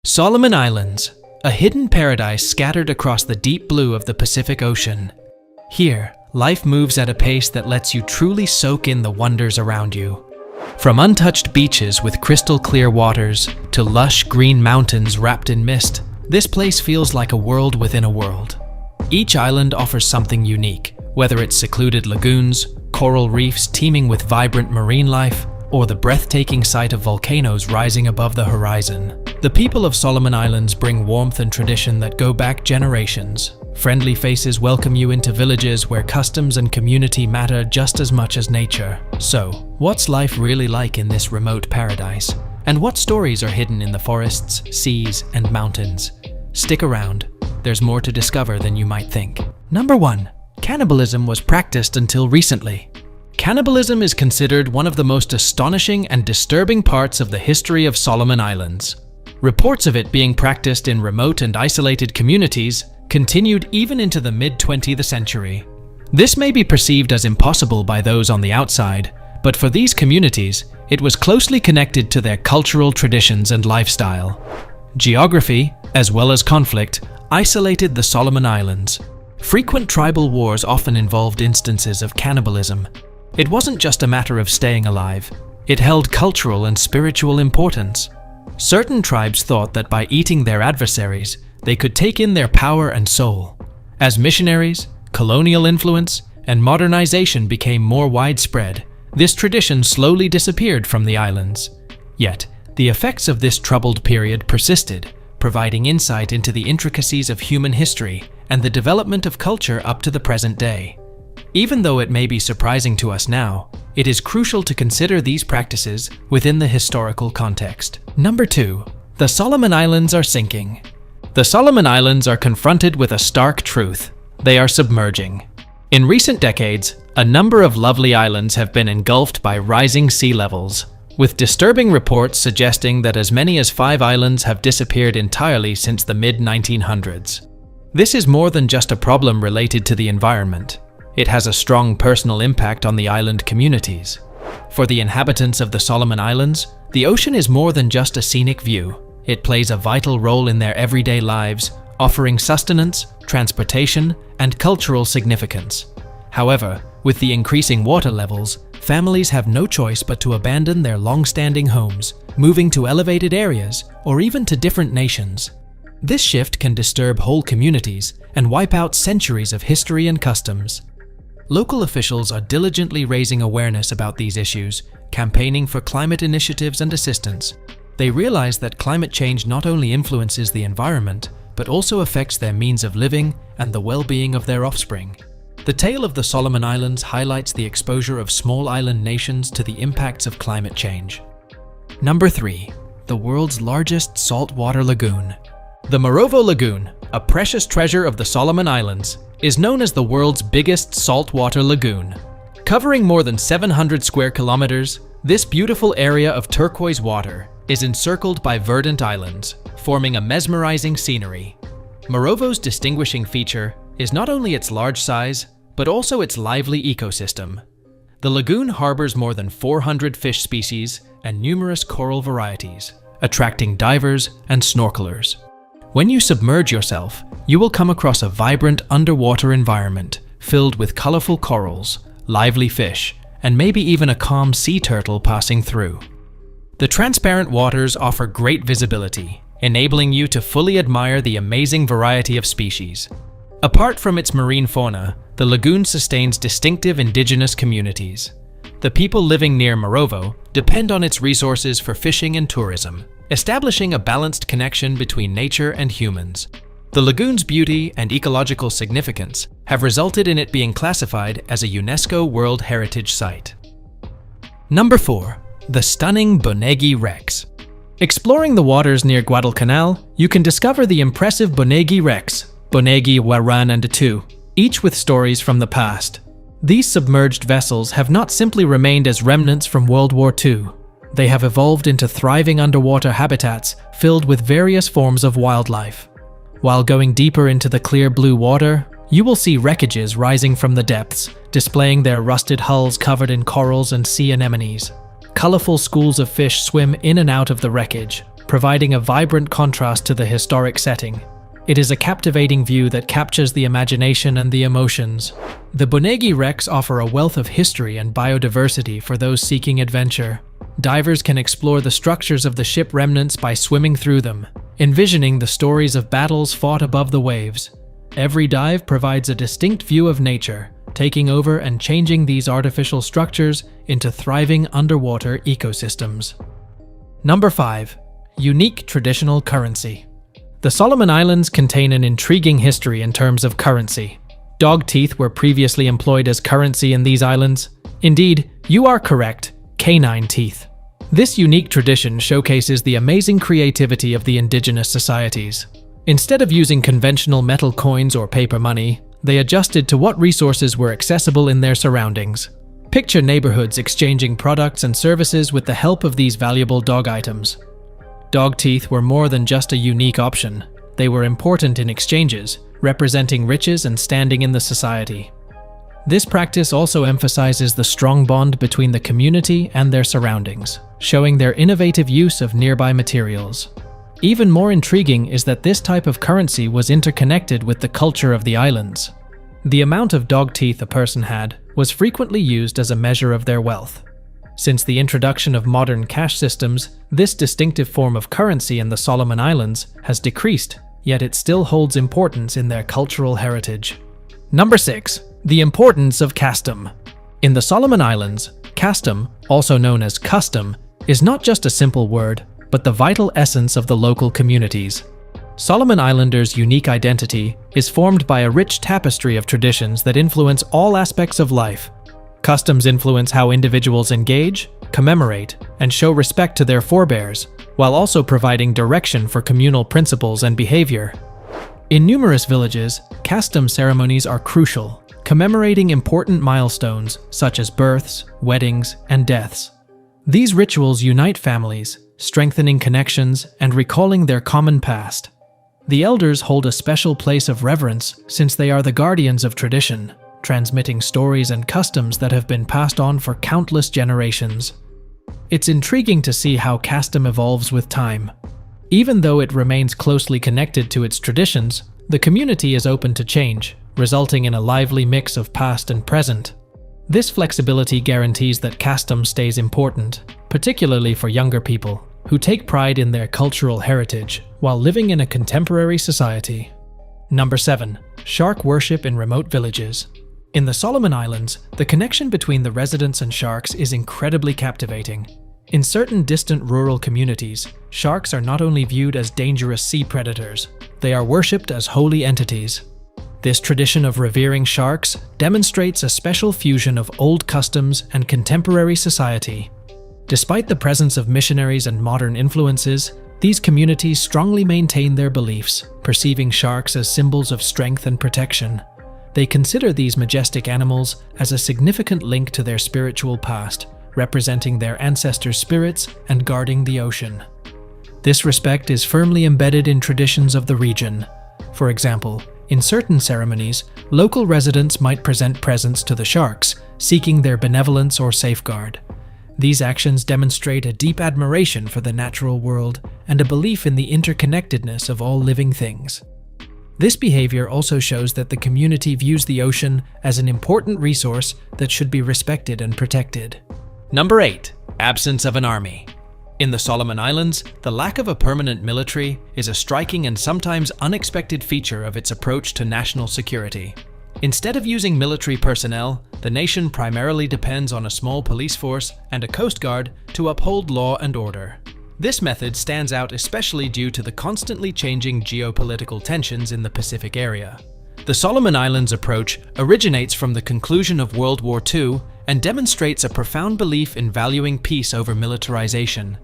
Solomon Islands, a hidden paradise scattered across the deep blue of the Pacific Ocean. Here, life moves at a pace that lets you truly soak in the wonders around you. From untouched beaches with crystal clear waters to lush green mountains wrapped in mist, this place feels like a world within a world. Each island offers something unique, whether it's secluded lagoons, coral reefs teeming with vibrant marine life, or the breathtaking sight of volcanoes rising above the horizon. The people of Solomon Islands bring warmth and tradition that go back generations. Friendly faces welcome you into villages where customs and community matter just as much as nature. So, what's life really like in this remote paradise? And what stories are hidden in the forests, seas, and mountains? Stick around. There's more to discover than you might think. Number 1. Cannibalism was practiced until recently. Cannibalism is considered one of the most astonishing and disturbing parts of the history of Solomon Islands. Reports of it being practiced in remote and isolated communities continued even into the mid-20th century. This may be perceived as impossible by those on the outside, but for these communities, it was closely connected to their cultural traditions and lifestyle. Geography, as well as conflict, isolated the Solomon Islands. Frequent tribal wars often involved instances of cannibalism. It wasn't just a matter of staying alive, it held cultural and spiritual importance. Certain tribes thought that by eating their adversaries, they could take in their power and soul. As missionaries, colonial influence, and modernization became more widespread, this tradition slowly disappeared from the islands. Yet, the effects of this troubled period persisted, providing insight into the intricacies of human history and the development of culture up to the present day. Even though it may be surprising to us now, it is crucial to consider these practices within the historical context. Number 2. The Solomon Islands are sinking. The Solomon Islands are confronted with a stark truth. They are submerging. In recent decades, a number of lovely islands have been engulfed by rising sea levels, with disturbing reports suggesting that as many as 5 islands have disappeared entirely since the mid-1900s. This is more than just a problem related to the environment. It has a strong personal impact on the island communities. For the inhabitants of the Solomon Islands, the ocean is more than just a scenic view. It plays a vital role in their everyday lives, offering sustenance, transportation, and cultural significance. However, with the increasing water levels, families have no choice but to abandon their long-standing homes, moving to elevated areas or even to different nations. This shift can disturb whole communities and wipe out centuries of history and customs. Local officials are diligently raising awareness about these issues, campaigning for climate initiatives and assistance. They realize that climate change not only influences the environment, but also affects their means of living and the well-being of their offspring. The tale of the Solomon Islands highlights the exposure of small island nations to the impacts of climate change. Number 3. The world's largest saltwater lagoon. The Morovo Lagoon, a precious treasure of the Solomon Islands, is known as the world's biggest saltwater lagoon. Covering more than 700 square kilometers, this beautiful area of turquoise water is encircled by verdant islands, forming a mesmerizing scenery. Morovo's distinguishing feature is not only its large size, but also its lively ecosystem. The lagoon harbors more than 400 fish species and numerous coral varieties, attracting divers and snorkelers. When you submerge yourself, you will come across a vibrant underwater environment filled with colorful corals, lively fish, and maybe even a calm sea turtle passing through. The transparent waters offer great visibility, enabling you to fully admire the amazing variety of species. Apart from its marine fauna, the lagoon sustains distinctive indigenous communities. The people living near Morovo depend on its resources for fishing and tourism, establishing a balanced connection between nature and humans. The lagoon's beauty and ecological significance have resulted in it being classified as a UNESCO World Heritage Site. Number 4. The stunning Bonegi Wrecks. Exploring the waters near Guadalcanal, you can discover the impressive Bonegi Wrecks, Bonegi, Waran, and Atu, each with stories from the past. These submerged vessels have not simply remained as remnants from World War II. They have evolved into thriving underwater habitats filled with various forms of wildlife. While going deeper into the clear blue water, you will see wreckages rising from the depths, displaying their rusted hulls covered in corals and sea anemones. Colorful schools of fish swim in and out of the wreckage, providing a vibrant contrast to the historic setting. It is a captivating view that captures the imagination and the emotions. The Bonegi wrecks offer a wealth of history and biodiversity for those seeking adventure. Divers can explore the structures of the ship remnants by swimming through them, envisioning the stories of battles fought above the waves. Every dive provides a distinct view of nature, taking over and changing these artificial structures into thriving underwater ecosystems. Number 5. Unique traditional currency. The Solomon Islands contain an intriguing history in terms of currency. Dog teeth were previously employed as currency in these islands. Indeed, you are correct, canine teeth. This unique tradition showcases the amazing creativity of the indigenous societies. Instead of using conventional metal coins or paper money, they adjusted to what resources were accessible in their surroundings. Picture neighborhoods exchanging products and services with the help of these valuable dog items. Dog teeth were more than just a unique option. They were important in exchanges, representing riches and standing in the society. This practice also emphasizes the strong bond between the community and their surroundings, showing their innovative use of nearby materials. Even more intriguing is that this type of currency was interconnected with the culture of the islands. The amount of dog teeth a person had was frequently used as a measure of their wealth. Since the introduction of modern cash systems, this distinctive form of currency in the Solomon Islands has decreased, yet it still holds importance in their cultural heritage. Number 6. The importance of custom. In the Solomon Islands, custom, also known as custom, is not just a simple word, but the vital essence of the local communities. Solomon Islanders' unique identity is formed by a rich tapestry of traditions that influence all aspects of life. Customs influence how individuals engage, commemorate, and show respect to their forebears, while also providing direction for communal principles and behavior. In numerous villages, custom ceremonies are crucial, commemorating important milestones such as births, weddings, and deaths. These rituals unite families, strengthening connections and recalling their common past. The elders hold a special place of reverence since they are the guardians of tradition, transmitting stories and customs that have been passed on for countless generations. It's intriguing to see how custom evolves with time. Even though it remains closely connected to its traditions, the community is open to change, resulting in a lively mix of past and present. This flexibility guarantees that custom stays important, particularly for younger people, who take pride in their cultural heritage while living in a contemporary society. Number 7. Shark worship in remote villages. In the Solomon Islands, the connection between the residents and sharks is incredibly captivating. In certain distant rural communities, sharks are not only viewed as dangerous sea predators, they are worshipped as holy entities. This tradition of revering sharks demonstrates a special fusion of old customs and contemporary society. Despite the presence of missionaries and modern influences, these communities strongly maintain their beliefs, perceiving sharks as symbols of strength and protection. They consider these majestic animals as a significant link to their spiritual past, representing their ancestors' spirits and guarding the ocean. This respect is firmly embedded in traditions of the region. For example, in certain ceremonies, local residents might present presents to the sharks, seeking their benevolence or safeguard. These actions demonstrate a deep admiration for the natural world and a belief in the interconnectedness of all living things. This behavior also shows that the community views the ocean as an important resource that should be respected and protected. Number 8. Absence of an army. In the Solomon Islands, the lack of a permanent military is a striking and sometimes unexpected feature of its approach to national security. Instead of using military personnel, the nation primarily depends on a small police force and a coast guard to uphold law and order. This method stands out especially due to the constantly changing geopolitical tensions in the Pacific area. The Solomon Islands approach originates from the conclusion of World War II and demonstrates a profound belief in valuing peace over militarization.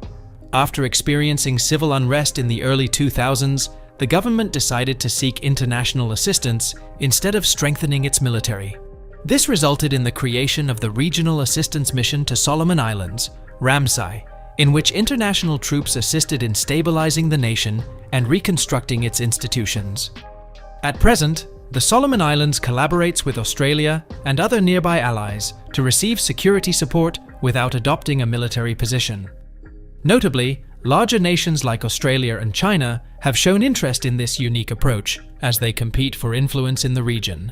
After experiencing civil unrest in the early 2000s, the government decided to seek international assistance instead of strengthening its military. This resulted in the creation of the Regional Assistance Mission to Solomon Islands, RAMSI, in which international troops assisted in stabilizing the nation and reconstructing its institutions. At present, the Solomon Islands collaborates with Australia and other nearby allies to receive security support without adopting a military position. Notably, Larger nations like Australia and China have shown interest in this unique approach as they compete for influence in the region.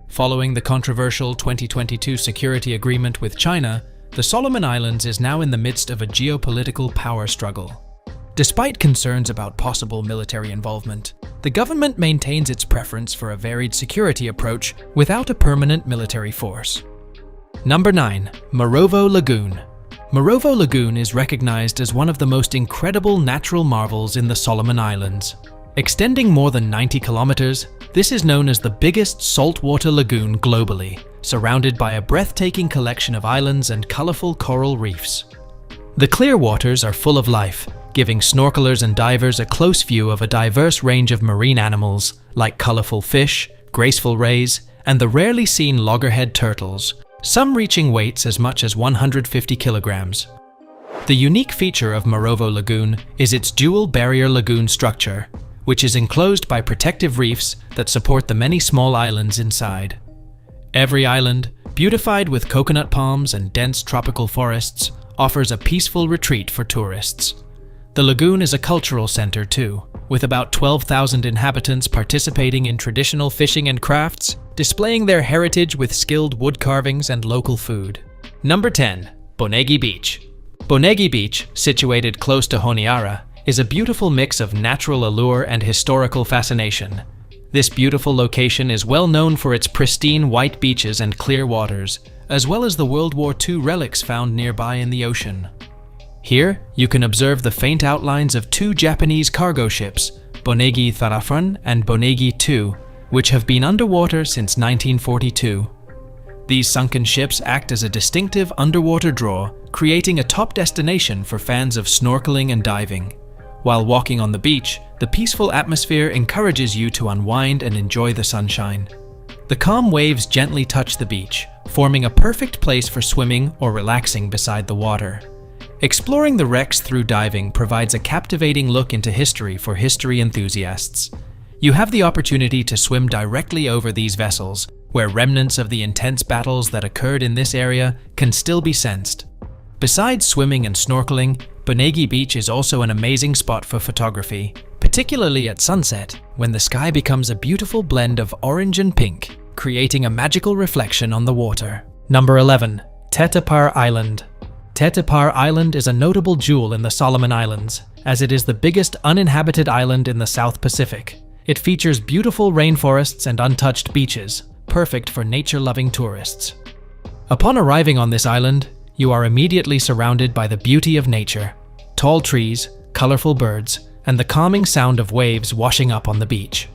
Following the controversial 2022 security agreement with China, the Solomon Islands is now in the midst of a geopolitical power struggle. Despite concerns about possible military involvement, the government maintains its preference for a varied security approach without a permanent military force. Number 9. Morovo Lagoon. Morovo Lagoon is recognized as one of the most incredible natural marvels in the Solomon Islands. Extending more than 90 kilometers, this is known as the biggest saltwater lagoon globally, surrounded by a breathtaking collection of islands and colorful coral reefs. The clear waters are full of life, giving snorkelers and divers a close view of a diverse range of marine animals like colorful fish, graceful rays, and the rarely seen loggerhead turtles, some reaching weights as much as 150 kilograms. The unique feature of Morovo Lagoon is its dual barrier lagoon structure, which is enclosed by protective reefs that support the many small islands inside. Every island, beautified with coconut palms and dense tropical forests, offers a peaceful retreat for tourists. The lagoon is a cultural center too, with about 12,000 inhabitants participating in traditional fishing and crafts, displaying their heritage with skilled wood carvings and local food. Number 10. Bonegi Beach. Bonegi Beach, situated close to Honiara, is a beautiful mix of natural allure and historical fascination. This beautiful location is well known for its pristine white beaches and clear waters, as well as the World War II relics found nearby in the ocean. Here, you can observe the faint outlines of two Japanese cargo ships, Bonegi Tharafran and Bonegi II, which have been underwater since 1942. These sunken ships act as a distinctive underwater draw, creating a top destination for fans of snorkeling and diving. While walking on the beach, the peaceful atmosphere encourages you to unwind and enjoy the sunshine. The calm waves gently touch the beach, forming a perfect place for swimming or relaxing beside the water. Exploring the wrecks through diving provides a captivating look into history for history enthusiasts. You have the opportunity to swim directly over these vessels, where remnants of the intense battles that occurred in this area can still be sensed. Besides swimming and snorkeling, Bonegi Beach is also an amazing spot for photography, particularly at sunset, when the sky becomes a beautiful blend of orange and pink, creating a magical reflection on the water. Number 11. Tetapar Island. Tetapar Island is a notable jewel in the Solomon Islands, as it is the biggest uninhabited island in the South Pacific. It features beautiful rainforests and untouched beaches, perfect for nature-loving tourists. Upon arriving on this island, you are immediately surrounded by the beauty of nature, tall trees, colorful birds, and the calming sound of waves washing up on the beach.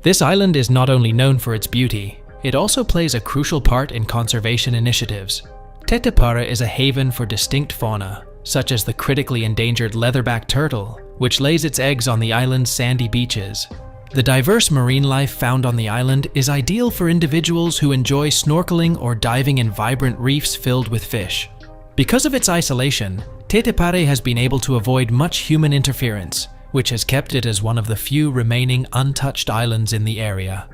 This island is not only known for its beauty, it also plays a crucial part in conservation initiatives. Tetapara is a haven for distinct fauna, such as the critically endangered leatherback turtle, which lays its eggs on the island's sandy beaches. The diverse marine life found on the island is ideal for individuals who enjoy snorkeling or diving in vibrant reefs filled with fish. Because of its isolation, Tetapare has been able to avoid much human interference, which has kept it as one of the few remaining untouched islands in the area.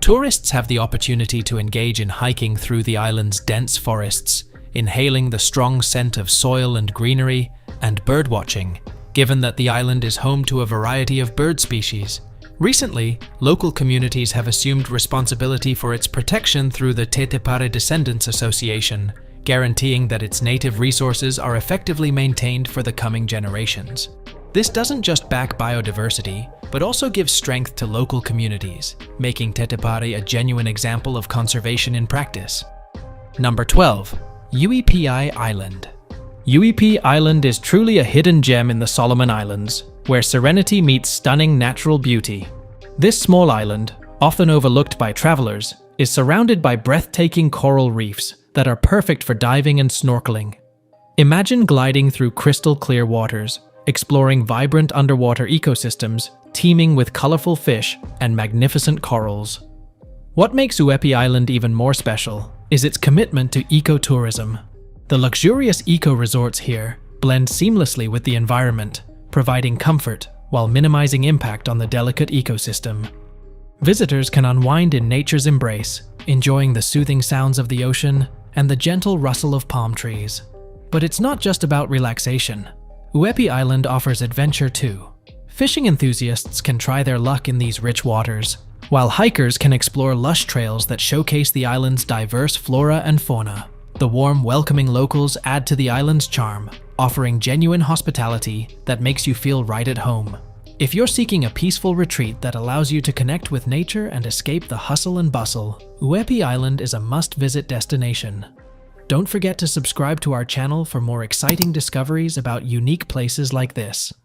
Tourists have the opportunity to engage in hiking through the island's dense forests, inhaling the strong scent of soil and greenery, and birdwatching, given that the island is home to a variety of bird species. Recently, local communities have assumed responsibility for its protection through the Tetapare Descendants Association, guaranteeing that its native resources are effectively maintained for the coming generations. This doesn't just back biodiversity, but also gives strength to local communities, making Tetapare a genuine example of conservation in practice. Number 12. Uepi Island. Uepi Island is truly a hidden gem in the Solomon Islands, where serenity meets stunning natural beauty. This small island, often overlooked by travelers, is surrounded by breathtaking coral reefs that are perfect for diving and snorkeling. Imagine gliding through crystal clear waters, exploring vibrant underwater ecosystems teeming with colorful fish and magnificent corals. What makes Uepi Island even more special is its commitment to ecotourism. The luxurious eco-resorts here blend seamlessly with the environment, providing comfort while minimizing impact on the delicate ecosystem. Visitors can unwind in nature's embrace, enjoying the soothing sounds of the ocean and the gentle rustle of palm trees. But it's not just about relaxation. Uepi Island offers adventure too. Fishing enthusiasts can try their luck in these rich waters, while hikers can explore lush trails that showcase the island's diverse flora and fauna. The warm, welcoming locals add to the island's charm, offering genuine hospitality that makes you feel right at home. If you're seeking a peaceful retreat that allows you to connect with nature and escape the hustle and bustle, Uepi Island is a must-visit destination. Don't forget to subscribe to our channel for more exciting discoveries about unique places like this.